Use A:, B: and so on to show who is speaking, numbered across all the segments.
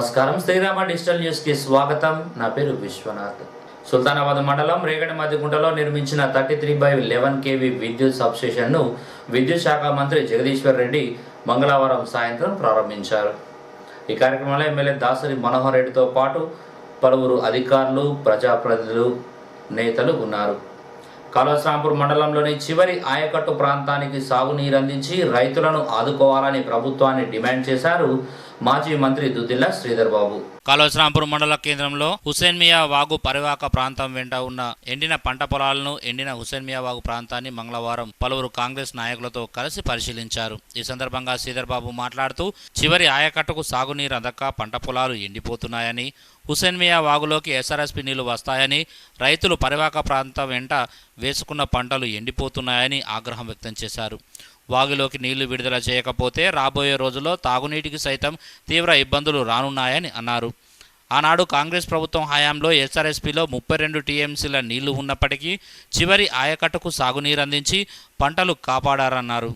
A: నమస్కారం. Srirama digital news కి స్వాగతం. నా పేరు విశ్వనాథ్. సుల్తానాబాద్ మండలం రేగడి మధ్యగుంటలో నిర్మించిన 33/11 kV విద్యుత్ సబ్స్టేషన్ను విద్యుత్ శాఖ మంత్రి జగదీశ్వర్ రెడ్డి మంగళవారం సాయంత్రం ప్రారంభించారు. ఈ కార్యక్రమంలో ఎమ్మెల్యే దాసరి మనోహర్ రెడ్డితో పాటు పలువురు అధికారులు, ప్రజాప్రతినిధులు, నేతలు ఉన్నారు. కాళేశ్వరంపూర్ మండలంలోని చివరి ఆయకట్టు ప్రాంతానికి సాగునీరు అందించి రైతులను ఆదుకోవాలని ప్రభుత్వాన్ని డిమాండ్ చేశారు మాజీ మంత్రి దుద్దిల్ల శ్రీధర్ బాబు. కాళేశ్వరంపూర్ మండల కేంద్రంలో హుసేన్మియా వాగు పరివాహక ప్రాంతం వెంట ఉన్న ఎండిన పంట పొలాలను, ఎండిన హుసేన్మియా వాగు ప్రాంతాన్ని మంగళవారం పలువురు కాంగ్రెస్ నాయకులతో కలిసి పరిశీలించారు. ఈ సందర్భంగా శ్రీధర్ బాబు మాట్లాడుతూ చివరి ఆయకట్టుకు సాగునీరు అందక పంట పొలాలు ఎండిపోతున్నాయని, హుసేన్మియా వాగులోకి ఎస్ఆర్ఎస్పీ నీళ్లు వస్తాయని, రైతులు పరివాహక ప్రాంతం వెంట వేసుకున్న పంటలు ఎండిపోతున్నాయని ఆగ్రహం వ్యక్తం చేశారు. వాగులోకి నీళ్లు విడుదల చేయకపోతే రాబోయే రోజుల్లో తాగునీటికి సైతం తీవ్ర ఇబ్బందులు రానున్నాయని అన్నారు. ఆనాడు కాంగ్రెస్ ప్రభుత్వం హయాంలో ఎస్ఆర్ఎస్పీలో 32 టీఎంసీల నీళ్లు ఉన్నప్పటికీ చివరి ఆయకట్టుకు సాగునీరు అందించి పంటలు కాపాడారన్నారు.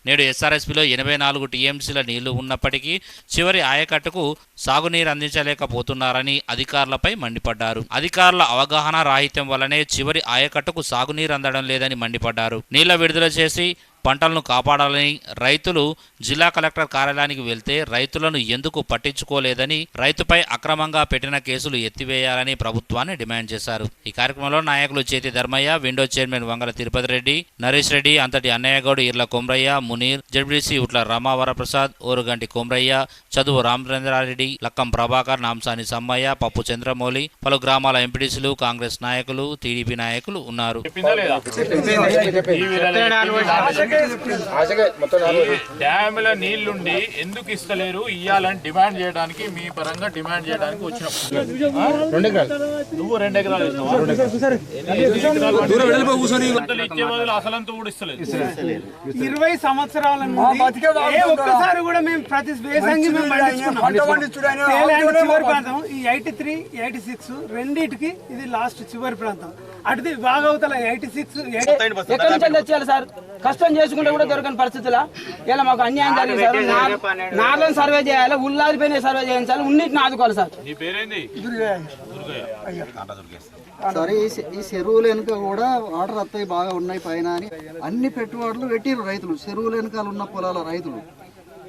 A: నేడు ఎస్ఆర్ఎస్పీలో 84 టీఎంసీల నీళ్లు ఉన్నప్పటికీ చివరి ఆయకట్టుకు సాగునీరు అందించలేకపోతున్నారని అధికారులపై మండిపడ్డారు. అధికారుల అవగాహన రాహిత్యం వల్లనే చివరి ఆయకట్టుకు సాగునీరు అందడం లేదని మండిపడ్డారు. నీళ్ల విడుదల చేసి పంటలను కాపాడాలని రైతులు జిల్లా కలెక్టర్ కార్యాలయానికి వెళ్తే రైతులను ఎందుకు పట్టించుకోలేదని, రైతుపై అక్రమంగా పెట్టిన కేసులు ఎత్తివేయాలని ప్రభుత్వాన్ని డిమాండ్ చేశారు. ఈ కార్యక్రమంలో నాయకులు చేతి ధర్మయ్య, విండో చైర్మన్ వంగల తిరుపతి రెడ్డి, నరేష్ రెడ్డి, అంతటి అన్నయ్యగౌడ్, ఇర్ల కొమ్రయ్య, మునీర్, జడ్బీసీ ఉట్ల రామావరప్రసాద్, ఓరుగంటి కొమ్రయ్య, చదువు రామచంద్రారెడ్డి, లక్కం ప్రభాకర్, నాంసాని సమ్మయ్య, పప్పు చంద్రమౌళి, పలు గ్రామాల ఎంపీటీసీలు, కాంగ్రెస్ నాయకులు, టీడీపీ నాయకులు ఉన్నారు.
B: డ్యాముల నీళ్లుండి ఎందుకు ఇస్తలేరు, ఇయ్యాలని డిమాండ్ చేయడానికి, మీ పరంగా డిమాండ్ చేయడానికి వచ్చినాం. నువ్వు 2 ఎకరాలు ఇచ్చే బదులు అసలంతా కూడా ఇస్తలేదు.
C: 20 సంవత్సరాల ఒక్కసారి కూడా మేము ప్రతి వేసంగి చివరి ప్రాంతం ఈ 83, 86 రెండింటికి ఇది లాస్ట్ చివరి ప్రాంతం. అటుది బాగవుతల 86
D: ఎక్కడి నుంచి తెచ్చేయాలి సార్? కష్టం చేసుకుంటే కూడా దొరకని పరిస్థితుల ఇలా మాకు అన్యాయం జరిగింది సార్. నార్లను సర్వే చేయాలి, ఉల్లారిపోయిన సర్వే చేయించాలి, ఉన్నిటిని ఆదుకోవాలి సార్.
E: సరే ఈ చెరువుల వెనుక కూడా వాటర్ వస్తాయి బాగా ఉన్నాయి పైన అని అన్ని పెట్టుబడులు పెట్టిరు రైతులు. చెరువుల వెనకాల ఉన్న పొలాల రైతులు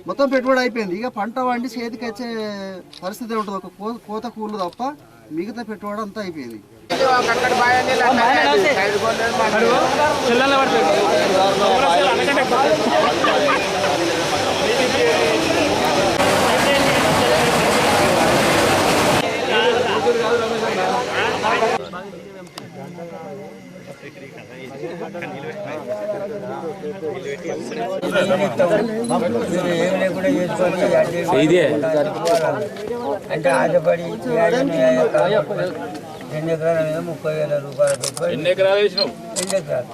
E: మొత్తం పెట్టుబడి అయిపోయింది. ఇక పంట వండి చేతికి వచ్చే పరిస్థితి ఉంటుంది, ఒక కోత కూలు తప్ప మిగతా పెట్టుబడి అంతా అయిపోయింది.
F: అంటే ఆశపడి 2 ఎకరాల మీద 30,000 రూపాయలు.
B: ఎన్ని ఎకరాలు వేసినావు?
F: 2 ఎకరాలు.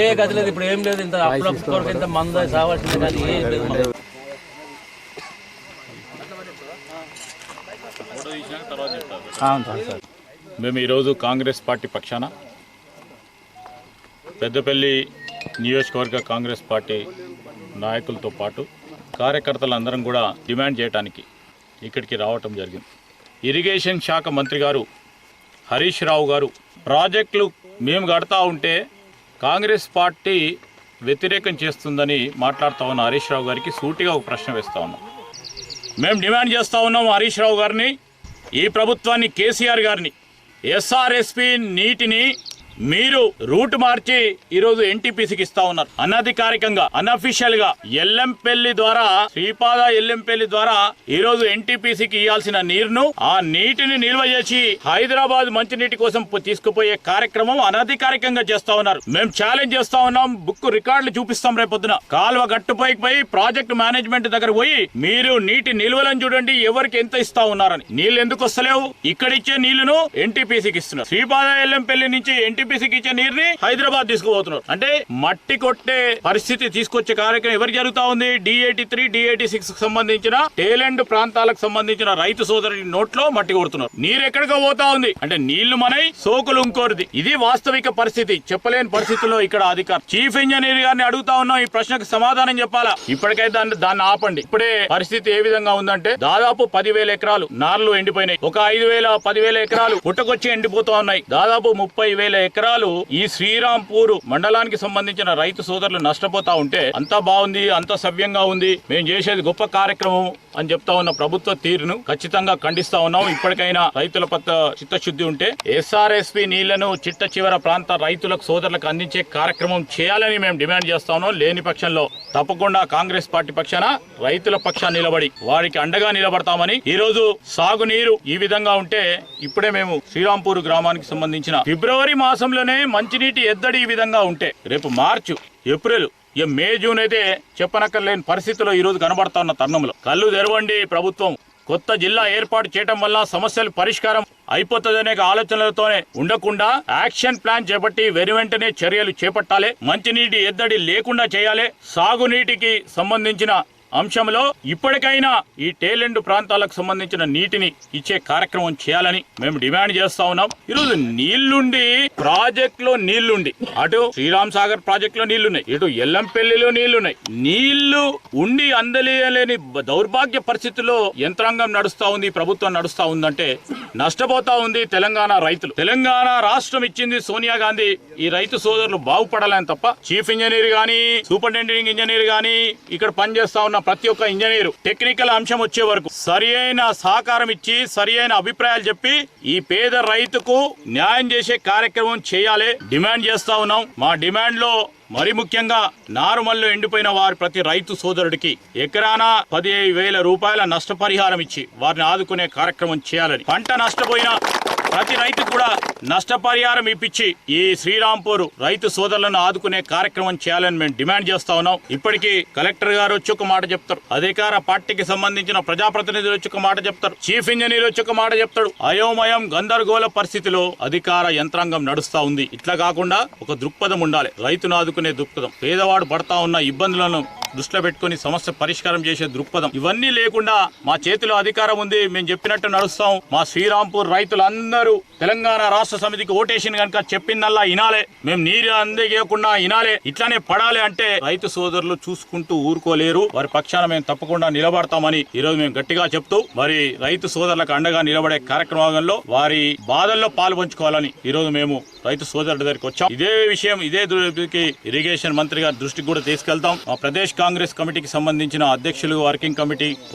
G: ఏ గది లేదు, ఇప్పుడు ఏం లేదు. ఇంత అప్పుడప్పుడు ఇంత మంద సావాల్సింది కానీ ఏం లేదు.
B: మేము ఈరోజు కాంగ్రెస్ పార్టీ పక్షాన పెద్దపల్లి నియోజకవర్గ కాంగ్రెస్ పార్టీ నాయకులతో పాటు కార్యకర్తలందరం కూడా డిమాండ్ చేయడానికి ఇక్కడికి రావటం జరిగింది. ఇరిగేషన్ శాఖ మంత్రి గారు హరీష్ రావు గారు ప్రాజెక్టులు మేము కడతా ఉంటే కాంగ్రెస్ పార్టీ వ్యతిరేకం చేస్తుందని మాట్లాడుతూ ఉన్న హరీష్ రావు గారికి సూటిగా ఒక ప్రశ్న వేస్తూ ఉన్నాం. మేము డిమాండ్ చేస్తూ ఉన్నాము హరీష్ రావు గారిని, ఈ ప్రభుత్వాన్ని, కేసీఆర్ గారిని, ఎస్ఆర్ఎస్పీ నీటిని మీరు రూట్ మార్చి ఈరోజు ఎన్టీపీసీకి ఇస్తా ఉన్నారు. అనధికారికంగా, అన్అఫీషియల్ గా ఎల్లంపల్లి ద్వారా, శ్రీపాద ఎల్లంపల్లి ద్వారా ఈరోజు ఎన్టీపీసీకి ఇవ్వాల్సిన నీరును, ఆ నీటిని నిల్వ చేసి హైదరాబాద్ మంచినీటి కోసం తీసుకుపోయే కార్యక్రమం అనధికారికంగా చేస్తా ఉన్నారు. మేము ఛాలెంజ్ చేస్తా ఉన్నాం, బుక్ రికార్డులు చూపిస్తాం రేపొద్దున. కాలువ గట్టుపైకి పోయి ప్రాజెక్ట్ మేనేజ్మెంట్ దగ్గర పోయి మీరు నీటి నిల్వలను చూడండి, ఎవరికి ఎంత ఇస్తా ఉన్నారని. నీళ్లు ఎందుకు వస్తలేవు? ఇక్కడిచ్చే నీళ్లను ఎన్టీపీసీకి ఇస్తున్నారు. శ్రీపాద ఎల్లంపల్లి నుంచి ఎన్టీపీసీకి ఇచ్చే నీరుని హైదరాబాద్ తీసుకుపోతున్నారు. అంటే మట్టి కొట్టే పరిస్థితి తీసుకొచ్చే కార్యక్రమం ఎవరికి జరుగుతా ఉంది? D83, D86 సంబంధించిన టేలెండ్ ప్రాంతాలకు సంబంధించిన రైతు సోదరుడి నోట్లో మట్టి కొడుతున్నారు. నీరు ఎక్కడికో పోతా ఉంది అంటే నీళ్లు మనై సోకులు ఇంకోరిది. ఇది వాస్తవిక పరిస్థితి. చెప్పలేని పరిస్థితుల్లో ఇక్కడ అధికారులు చీఫ్ ఇంజనీర్ గారిని అడుగుతా ఉన్నాం, ఈ ప్రశ్నకు సమాధానం చెప్పాలా. ఇప్పటికైతే దాన్ని ఆపండి. ఇప్పుడే పరిస్థితి ఏ విధంగా ఉందంటే దాదాపు 10,000 ఎకరాలు నార్లు ఎండిపోయినాయి. ఒక 5,000-10,000 ఎకరాలు పుట్టకొచ్చి ఎండిపోతా ఉన్నాయి. దాదాపు 30,000 ఎకరాలు ఈ శ్రీరాంపూర్ మండలానికి సంబంధించిన రైతు సోదరులు నష్టపోతా ఉంటే అంతా బాగుంది, అంతా సవ్యంగా ఉంది, మేము చేసేది గొప్ప కార్యక్రమం అని చెప్తా ఉన్న ప్రభుత్వ తీరును ఖచ్చితంగా ఖండిస్తా ఉన్నాం. ఇప్పటికైనా రైతుల పట్ల చిత్తశుద్ధి ఉంటే SRSP నీళ్లను చిట్ట చివర ప్రాంత రైతులకు సోదరులకు అందించే కార్యక్రమం చేయాలని మేము డిమాండ్ చేస్తా ఉన్నాం. లేని పక్షంలో తప్పకుండా కాంగ్రెస్ పార్టీ పక్షాన రైతుల పక్షాన్ని నిలబడి వారికి అండగా నిలబడతామని. ఈ రోజు సాగునీరు ఈ విధంగా ఉంటే ఇప్పుడే మేము శ్రీరాంపూర్ గ్రామానికి సంబంధించిన ఫిబ్రవరి మాసంలోనే మంచినీటి ఎద్దడి ఈ విధంగా ఉంటే రేపు మార్చి, ఏప్రిల్, మే, జూన్ అయితే చెప్పనక్కర్లేని పరిస్థితిలో ఈ రోజు కనబడతా ఉన్న తరుణంలో కళ్ళు తెరవండి ప్రభుత్వం. కొత్త జిల్లా ఏర్పాటు చేయడం వల్ల సమస్యలు పరిష్కారం అయిపోతుందనే ఆలోచనలతోనే ఉండకుండా యాక్షన్ ప్లాన్ చేపట్టి వెనువెంటనే చర్యలు చేపట్టాలి. మంచినీటి ఎద్దడి లేకుండా చేయాలి. సాగునీటికి సంబంధించిన అంశంలో ఇప్పటికైనా ఈ టేలెండ్ ప్రాంతాలకు సంబంధించిన నీటిని ఇచ్చే కార్యక్రమం చేయాలని మేము డిమాండ్ చేస్తా ఉన్నాం. ఈరోజు నీళ్లుండి ప్రాజెక్టులో నీళ్లుండి అటు శ్రీరామ్ సాగర్ ప్రాజెక్టులో నీళ్లున్నాయి, ఇటు ఎల్లంపల్లిలో నీళ్లున్నాయి. నీళ్లు ఉండి అందలేని దౌర్భాగ్య పరిస్థితుల్లో యంత్రాంగం నడుస్తా ఉంది, ప్రభుత్వం నడుస్తా ఉందంటే నష్టపోతా ఉంది తెలంగాణ రైతులు. తెలంగాణ రాష్ట్రం ఇచ్చింది సోనియా గాంధీ. ఈ రైతు సోదరులు బాగుపడాలని తప్ప చీఫ్ ఇంజనీర్ గానీ, సూపరింటెండెంట్ ఇంజనీర్ గానీ, ఇక్కడ పనిచేస్తా ఉన్న ప్రతి ఒక్క ఇంజనీరు టెక్నికల్ అంశం వచ్చే వరకు సరి అయిన సహకారం ఇచ్చి సరి అయిన అభిప్రాయాలు చెప్పి ఈ పేద రైతుకు న్యాయం చేసే కార్యక్రమం చేయాలి డిమాండ్ చేస్తా ఉన్నాం. మా డిమాండ్ లో మరి ముఖ్యంగా నారుమల్లు ఎండిపోయిన వారి ప్రతి రైతు సోదరుడికి ఎకరాన 10,000 రూపాయల నష్టపరిహారం ఇచ్చి వారిని ఆదుకునే కార్యక్రమం చేయాలని, పంట నష్టపోయిన ప్రతి రైతు కూడా నష్టపరిహారం ఇప్పించి ఈ శ్రీరాంపూర్ రైతు సోదరులను ఆదుకునే కార్యక్రమం చేయాలని మేము డిమాండ్ చేస్తా ఉన్నాం. ఇప్పటికీ కలెక్టర్ గారు వచ్చి ఒక మాట చెప్తారు, అధికార పార్టీకి సంబంధించిన ప్రజాప్రతినిధులు వచ్చి ఒక మాట చెప్తారు, చీఫ్ ఇంజనీర్ వచ్చి ఒక మాట చెప్తాడు. అయోమయం గందరగోళ పరిస్థితిలో అధికార యంత్రాంగం నడుస్తా ఉంది. ఇట్లా కాకుండా ఒక దృక్పథం ఉండాలి, రైతును ఆదుకునే దృక్పథం, పేదవాడు పడతా ఉన్న ఇబ్బందులను దృష్టిలో పెట్టుకుని సమస్య పరిష్కారం చేసే దృక్పథం. ఇవన్నీ లేకుండా మా చేతిలో అధికారం ఉంది, మేము చెప్పినట్టు నడుస్తాం, మా శ్రీరాంపూర్ రైతులందరూ తెలంగాణ రాష్ట్ర సమితికి ఓటేషన్ కనుక చెప్పిందల్లా ఇనాలే, మేము నీరు అందజేయకుండా ఇనాలే, ఇట్లానే పడాలి అంటే రైతు సోదరులు చూసుకుంటూ ఊరుకోలేరు. వారి పక్షాన మేము తప్పకుండా నిలబడతామని ఈరోజు మేము గట్టిగా చెప్తూ మరి రైతు సోదరులకు అండగా నిలబడే కార్యక్రమంలో వారి బాధల్లో పాలు పంచుకోవాలని ఈరోజు మేము రైతు సోదరుల దగ్గరికి వచ్చాం. ఇదే విషయం ఇదే దృష్టికి ఇరిగేషన్ మంత్రి గారి దృష్టికి కూడా తీసుకెళ్తాం. మా ప్రదేశ్ కాంగ్రెస్ కమిటీకి సంబంధించిన అధ్యక్షులు,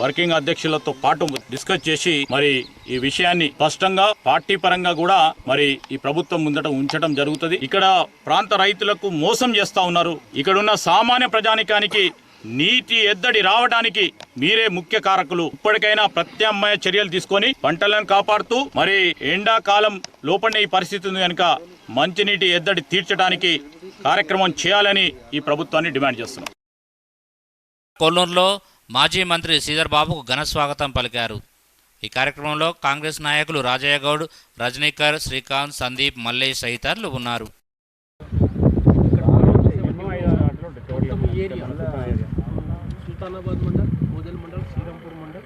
B: వర్కింగ్ అధ్యక్షులతో పాటు డిస్కస్ చేసి మరి ఈ విషయాన్ని స్పష్టంగా పార్టీ పరంగా కూడా మరి ఈ ప్రభుత్వం ముందట ఉంచడం జరుగుతుంది. ఇక్కడ ప్రాంత రైతులకు మోసం చేస్తా ఉన్నారు. ఇక్కడున్న సామాన్య ప్రజానికానికి నీటి ఎద్దడి రావడానికి మీరే ముఖ్య కారకులు. ఇప్పటికైనా ప్రత్యామ్నాయ చర్యలు తీసుకొని పంటలను కాపాడుతూ మరి ఎండాకాలం లోపలనే ఈ పరిస్థితి ఉంది కనుక మంచినీటి ఎద్దడి తీర్చడానికి కార్యక్రమం చేయాలని ఈ ప్రభుత్వాన్ని డిమాండ్ చేస్తున్నాం.
A: కొల్లూరులో మాజీ మంత్రి శ్రీధర్ బాబుకు ఘన స్వాగతం పలికారు. ఈ కార్యక్రమంలో కాంగ్రెస్ నాయకులు రాజయ్య గౌడ్, రజనీకర్, శ్రీకాంత్, సందీప్, మల్లేష్ తదితరులు ఉన్నారు.
C: సుల్తానాబాద్ మండల్, మోదల్ మండల్, శ్రీరాంపూర్ మండల్,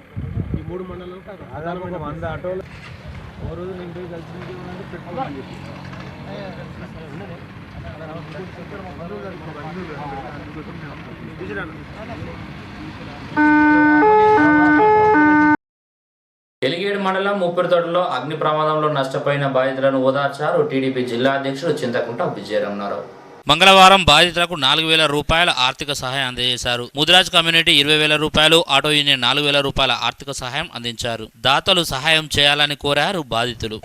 C: ఈ 3 మండలాలకు 100 ఆటోలు ఓ రోజు నేను పోయి కలిసి పెట్టుకోమని చెప్పి
A: ఎలిగేడు మండలం ముప్పిరితోటలో అగ్ని ప్రమాదంలో నష్టపోయిన బాధితులను ఓదార్చారు టీడీపీ జిల్లా అధ్యక్షుడు చింతకుంట విజయరామరావు. మంగళవారం బాధితులకు 4,000 రూపాయల ఆర్థిక సహాయం అందజేశారు. ముదిరాజ్ కమ్యూనిటీ 20,000 రూపాయలు, ఆటో యూనియన్ 4,000 రూపాయల ఆర్థిక సహాయం అందించారు. దాతలు సహాయం చేయాలని కోరారు బాధితులు.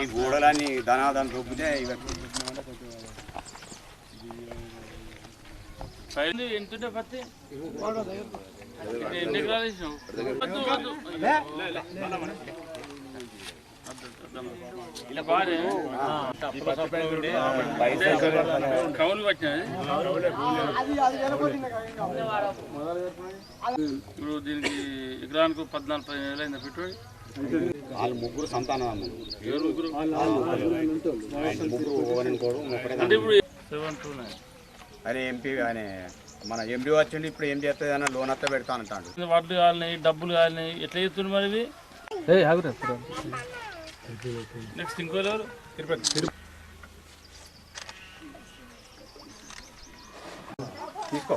H: ఈ గోడలన్నీ ధనాదాన్ని దొబ్బితే
G: ఎంతుంటే పత్తి ఎన్ని ఎకరాలు కౌలు వచ్చినది ఇప్పుడు దీనికి ఎకరానికి 14-15 అయింది పెట్టుబడి.
H: వాళ్ళు ముగ్గురు సంతానం
G: ముగ్గురు
H: అంటే
G: ఇప్పుడు 729
H: అరే ఎంపీ అని మన ఎంపీ వచ్చిండి ఇప్పుడు ఏం చేస్తుంది అన్న లోన్ అంతా పెడతానంటాడు.
G: వడ్లు కాలినాయి, డబ్బులు కాలినాయి, ఎట్లా చేస్తుంది మరి ఇది? నెక్స్ట్ ఇంకో ఎవరు?
H: తీసుకో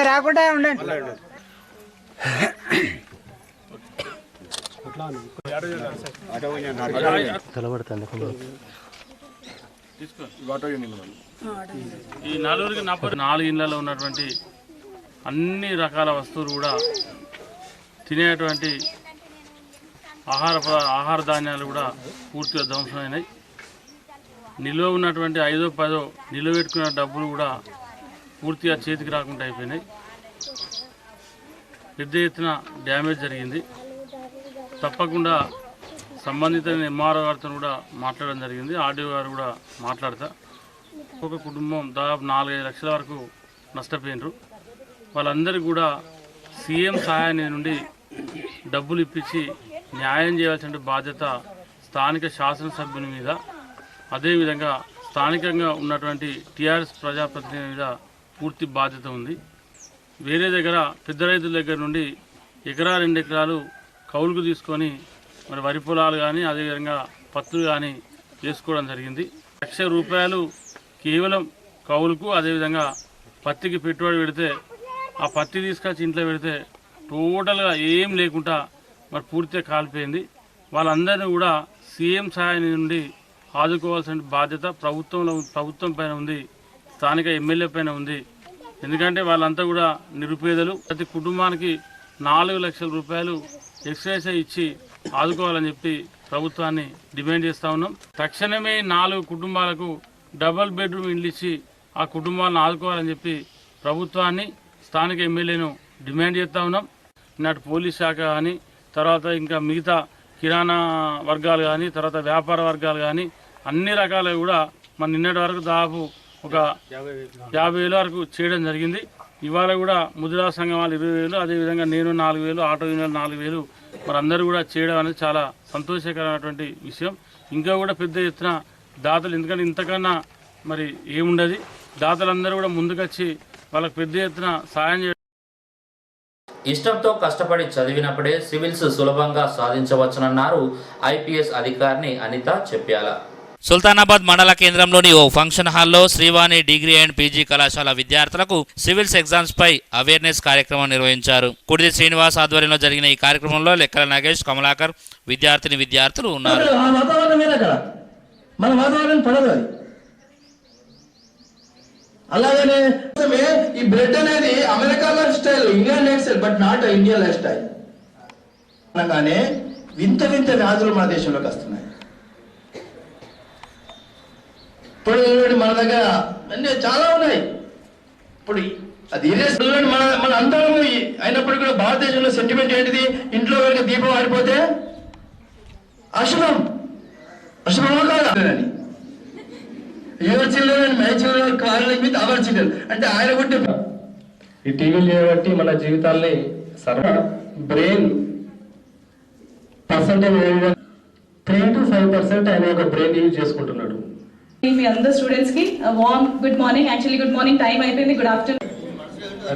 D: రాకుండా ఉండండి.
G: ఈ నలుగురికి 4 ఇళ్లలో ఉన్నటువంటి అన్ని రకాల వస్తువులు కూడా తినేటువంటి ఆహార ధాన్యాలు కూడా పూర్తిగా ధ్వంసమైనాయి. నిల్వ ఉన్నటువంటి 5-10 నిల్వ పెట్టుకున్న డబ్బులు కూడా పూర్తిగా చేతికి రాకుండా అయిపోయినాయి. పెద్ద ఎత్తున డ్యామేజ్ జరిగింది. తప్పకుండా సంబంధిత ఎంఆర్ఓ గారితో కూడా మాట్లాడడం జరిగింది. ఆర్డీఓ గారు కూడా మాట్లాడతా. ఒక కుటుంబం దాదాపు 4-5 లక్షల వరకు నష్టపోయినరు. వాళ్ళందరికీ కూడా సీఎం సహాయాన్ని నుండి డబ్బులు ఇప్పించి న్యాయం చేయాల్సిన బాధ్యత స్థానిక శాసనసభ్యుని మీద, అదేవిధంగా స్థానికంగా ఉన్నటువంటి టీఆర్ఎస్ ప్రజాప్రతినిధుల మీద పూర్తి బాధ్యత ఉంది. వేరే దగ్గర పెద్ద రైతుల దగ్గర నుండి 1-2 ఎకరాలు కౌలుకు తీసుకొని మరి వరి పొలాలు కానీ అదేవిధంగా పత్తులు కానీ వేసుకోవడం జరిగింది. ₹1,00,000 కేవలం కౌలుకు, అదేవిధంగా పత్తికి పెట్టుబడి పెడితే ఆ పత్తి తీసుకొచ్చి ఇంట్లో పెడితే టోటల్గా ఏం లేకుండా మరి పూర్తిగా కాలిపోయింది. వాళ్ళందరినీ కూడా సీఎం సహాయం నుండి ఆదుకోవాల్సిన బాధ్యత ప్రభుత్వం పైన ఉంది, స్థానిక ఎమ్మెల్యే పైన ఉంది. ఎందుకంటే వాళ్ళంతా కూడా నిరుపేదలు. ప్రతి కుటుంబానికి ₹4 లక్షల ఎక్స్గ్రేషియా ఇచ్చి ఆదుకోవాలని చెప్పి ప్రభుత్వాన్ని డిమాండ్ చేస్తూ ఉన్నాం. తక్షణమే 4 కుటుంబాలకు డబుల్ బెడ్రూమ్ ఇల్లు ఇచ్చి ఆ కుటుంబాలను ఆదుకోవాలని చెప్పి ప్రభుత్వాన్ని, స్థానిక ఎమ్మెల్యేను డిమాండ్ చేస్తూ ఉన్నాం. నాటి పోలీస్ శాఖ కానీ, తర్వాత ఇంకా మిగతా కిరాణా వర్గాలు కానీ, తర్వాత వ్యాపార వర్గాలు కానీ అన్ని రకాలు కూడా మన నిన్నటి వరకు దాదాపు ఒక 50,000 వరకు చేయడం జరిగింది. ఇవాళ కూడా ముద్రా సంఘం వాళ్ళు 20,000, అదేవిధంగా నేను 4,000, ఆటో యూనియన్ 4,000 మరి అందరూ కూడా చేయడం అనేది చాలా సంతోషకరమైనటువంటి విషయం. ఇంకా కూడా పెద్ద ఎత్తున దాతలు, ఎందుకంటే ఇంతకన్నా మరి ఏముండదు, దాతలందరూ కూడా ముందుకొచ్చి వాళ్ళకి పెద్ద ఎత్తున సాయం చేయడం.
A: ఇష్టంతో కష్టపడి చదివినప్పుడే సివిల్స్ సులభంగా సాధించవచ్చునన్నారు ఐపీఎస్ అధికారిని అనిత చెప్పాల.
I: సుల్తానాబాద్ మండల కేంద్రంలోని ఓ ఫంక్షన్ హాల్లో శ్రీవాణి డిగ్రీ అండ్ పీజీ కళాశాల విద్యార్థులకు సివిల్స్ ఎగ్జామ్స్ పై అవేర్నెస్ కార్యక్రమం నిర్వహించారు. కుడిది శ్రీనివాస్ ఆధ్వర్యంలో జరిగిన ఈ కార్యక్రమంలో లెక్కల నాగేష్, కమలాకర్ విద్యార్థులు ఉన్నారు.
C: అలాగనే ఈ బ్రెడ్ అనేది America life style, England life style, but not India life style. అనగానే వింత వింత వ్యాధులు మన దేశంలోకి వస్తున్నాయి. ఇప్పుడు మన దగ్గర అన్నీ చాలా ఉన్నాయి. ఇప్పుడు అది మన అందరం అయినప్పటికీ కూడా భారతదేశంలో సెంటిమెంట్ ఏంటిది? ఇంట్లో కనుక దీపం ఆడిపోతే అశుభమో కాదని, your children and my children calling with our children అంటే ఆయన కొట్టి ఈ టీవీలు చేయబట్టి మన జీవితాల్ని బ్రెయిన్ పర్సెంటేజ్ 3 to 5% ఆయన ఒక బ్రెయిన్ యూజ్ చేసుకుంటున్నాడు.
J: మీ అందరు స్టూడెంట్స్ కి warm good morning. Actually good morning time అయిపోయింది, గుడ్ ఆఫ్టర్నూన్.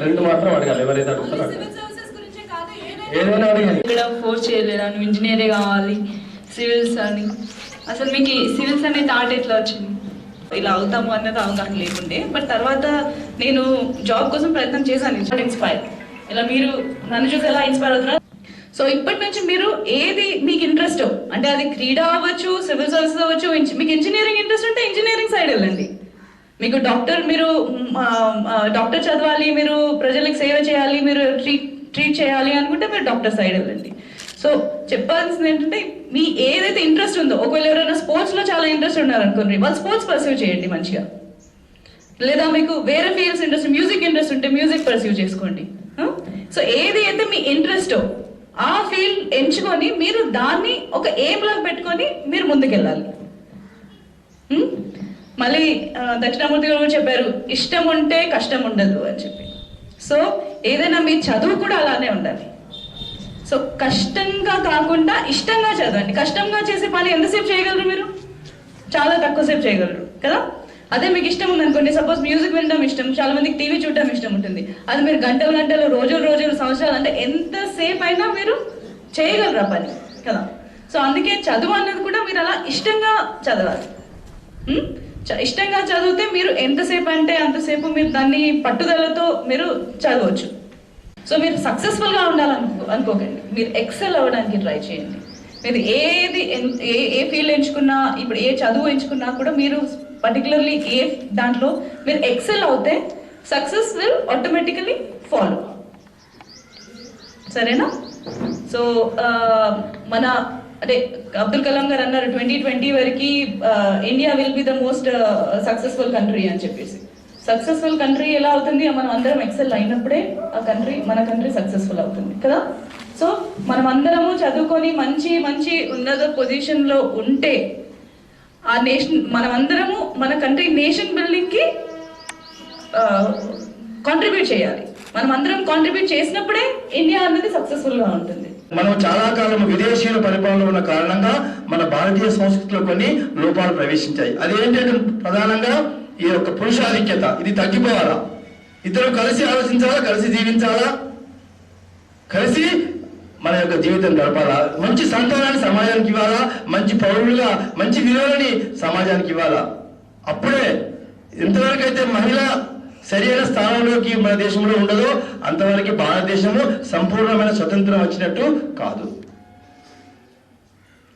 C: 2 మాత్రం అడగాలి, ఎవరైతే అడుగుతారు ఏదైనా అడగాలి.
J: ఇక్కడ ఫోర్స్ చేయలేదు, నువ్వు ఇంజనీరే కావాలి సివిల్స్ అని. అసలు మీకు సివిల్స్ అనే థాట్ ఎట్లా వచ్చింది? ఇలా అవుతాము అన్నది అవగాహన లేకుండే, బట్ తర్వాత నేను జాబ్ కోసం ప్రయత్నం చేశాను. ఇన్స్పైర్ ఇలా మీరు నన్ను చూసి ఎలా ఇన్స్పైర్ అవుతున్నారు. సో ఇప్పటి నుంచి మీరు ఏది మీకు ఇంట్రెస్ట్, అంటే అది క్రీడా అవ్వచ్చు, సివిల్ సర్వీసెస్ అవ్వచ్చు, మీకు ఇంజనీరింగ్ ఇంట్రెస్ట్ ఉంటే ఇంజనీరింగ్ సైడ్ వెళ్ళండి. మీకు మీరు డాక్టర్ చదవాలి, మీరు ప్రజలకు సేవ చేయాలి, మీరు ట్రీట్ చేయాలి అనుకుంటే మీరు డాక్టర్ సైడ్ వెళ్ళండి. సో చెప్పాల్సింది ఏంటంటే మీ ఏదైతే ఇంట్రెస్ట్ ఉందో, ఒకవేళ ఎవరైనా స్పోర్ట్స్లో చాలా ఇంట్రెస్ట్ ఉన్నారు అనుకోండి, వాళ్ళు స్పోర్ట్స్ పర్సీవ్ చేయండి మంచిగా. లేదా మీకు వేరే ఫీల్డ్స్ ఇంట్రెస్ట్, మ్యూజిక్ ఇంట్రెస్ట్ ఉంటే మ్యూజిక్ పర్సీవ్ చేసుకోండి. సో ఏది అయితే మీ ఇంట్రెస్టో ఆ ఫీల్డ్ ఎంచుకొని మీరు దాన్ని ఒక ఎయిమ్ లాగా పెట్టుకొని మీరు ముందుకెళ్ళాలి. మళ్ళీ దక్షిణామూర్తి గారు కూడా చెప్పారు, ఇష్టం ఉంటే కష్టం ఉండదు అని చెప్పి. సో ఏదైనా మీ చదువు కూడా అలానే ఉండాలి. సో కష్టంగా కాకుండా ఇష్టంగా చదవండి. కష్టంగా చేసే పని ఎంతసేపు చేయగలరు మీరు? చాలా తక్కువసేపు చేయగలరు కదా. అదే మీకు ఇష్టం ఉందనుకోండి, సపోజ్ మ్యూజిక్ వినడం ఇష్టం, చాలా మందికి టీవీ చూడడం ఇష్టం ఉంటుంది. అది మీరు గంటలు గంటలు, రోజులు సంవత్సరాలు, అంటే ఎంతసేపు అయినా మీరు చేయగలరు ఆ పని కదా. సో అందుకే చదువు అన్నది కూడా మీరు అలా ఇష్టంగా చదవాలి. ఇష్టంగా చదివితే మీరు ఎంతసేపు అంటే అంతసేపు మీరు దాన్ని పట్టుదలతో మీరు చదవచ్చు. సో మీరు సక్సెస్ఫుల్గా ఉండాలనుకోకండి, మీరు ఎక్సెల్ అవ్వడానికి ట్రై చేయండి. మీరు ఏ ఫీల్డ్ ఎంచుకున్నా, ఇప్పుడు ఏ చదువు ఎంచుకున్నా కూడా మీరు పర్టికులర్లీ ఏ దాంట్లో మీరు ఎక్సెల్ అవుతే సక్సెస్ విల్ ఆటోమేటికలీ ఫాలో. సరేనా? సో మన అంటే అబ్దుల్ కలాం గారు అన్నారు 2020 వరకు India will be the most successful country అని చెప్పేసి. సక్సెస్ఫుల్ కంట్రీ ఎలా అవుతుంది? మనం అందరం ఎక్సెల్ అయినప్పుడే మన కంట్రీ సక్సెస్ఫుల్ అవుతుంది కదా. సో మనం అందరము చదువుకొని మంచి ఉన్నత పొజిషన్లో ఉంటే ఆ నేషన్, మనమందరము మన కంట్రీ నేషన్ బిల్డింగ్కి కాంట్రిబ్యూట్ చేయాలి. మనం అందరం కాంట్రిబ్యూట్ చేసినప్పుడే ఇండియా అనేది సక్సెస్ఫుల్గా ఉంటుంది.
C: మనం చాలా కాలం విదేశీయుల పరిపాలన ఉన్న కారణంగా మన భారతీయ సంస్కృతిలో కొన్ని లోపాలు ప్రవేశించాయి. అదేంటంటే ప్రధానంగా ఈ యొక్క పురుషాధిక్యత, ఇది తగ్గిపోవాలా. ఇద్దరు కలిసి ఆలోచించాలా, కలిసి జీవించాలా, కలిసి మన యొక్క జీవితం గడపాలా, మంచి సంతానాన్ని సమాజానికి ఇవ్వాలా, మంచి పౌరులుగా మంచి విలువలని సమాజానికి ఇవ్వాలా. అప్పుడే ఎంతవరకు అయితే మహిళ సరైన స్థానంలోకి మన దేశంలో ఉండదో అంతవరకు భారతదేశము సంపూర్ణమైన స్వతంత్రం వచ్చినట్టు కాదు.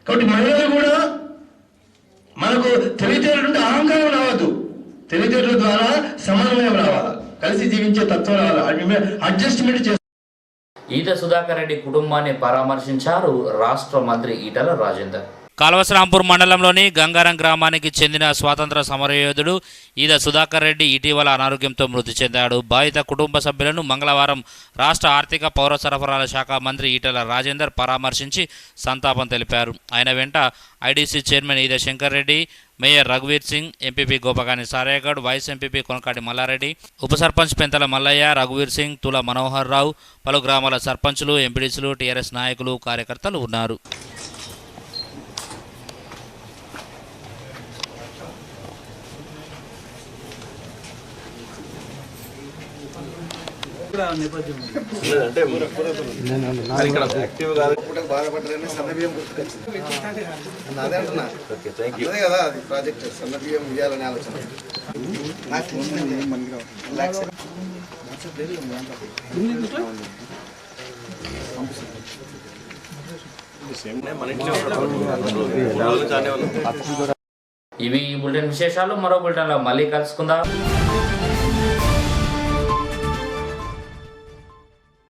C: కాబట్టి మహిళలు కూడా మనకు తెలివితేటలు ఉంటే అహంకారం రావద్దు, తెలివితేటల ద్వారా సమన్వయం రావాలా, కలిసి జీవించే తత్వం రావాలా, అడ్జస్ట్మెంట్ చేస్తారు.
A: ఈట సుధాకర్ రెడ్డి కుటుంబాన్ని పరామర్శించారు రాష్ట్ర మంత్రి ఈటల రాజేందర్.
I: కాల్వశ్రాంపూర్ మండలంలోని గంగారం గ్రామానికి చెందిన స్వాతంత్ర సమరయోధుడు ఈద సుధాకర్ రెడ్డి ఇటీవల అనారోగ్యంతో మృతి చెందాడు. బాధిత కుటుంబ సభ్యులను మంగళవారం రాష్ట్ర ఆర్థిక పౌర సరఫరాల శాఖ మంత్రి ఈటల రాజేందర్ పరామర్శించి సంతాపం తెలిపారు. ఆయన వెంట IDC chairman Eeda Shankar Reddy, mayor రఘువీర్ Singh, MPP Gopagani Saregoud, vice MPP Konakati Mallareddy, ఉప సర్పంచ్ పెంతల మల్లయ్య, రఘువీర్ సింగ్, తుల మనోహర్ రావు, పలు గ్రామాల సర్పంచులు, ఎంపీడీసీలు, టీఆర్ఎస్ నాయకులు, కార్యకర్తలు ఉన్నారు.
A: ఇవి ఈ బులెటిన్ విశేషాలు. మరో బులెటిన్లో మళ్ళీ కలుసుకుందాం.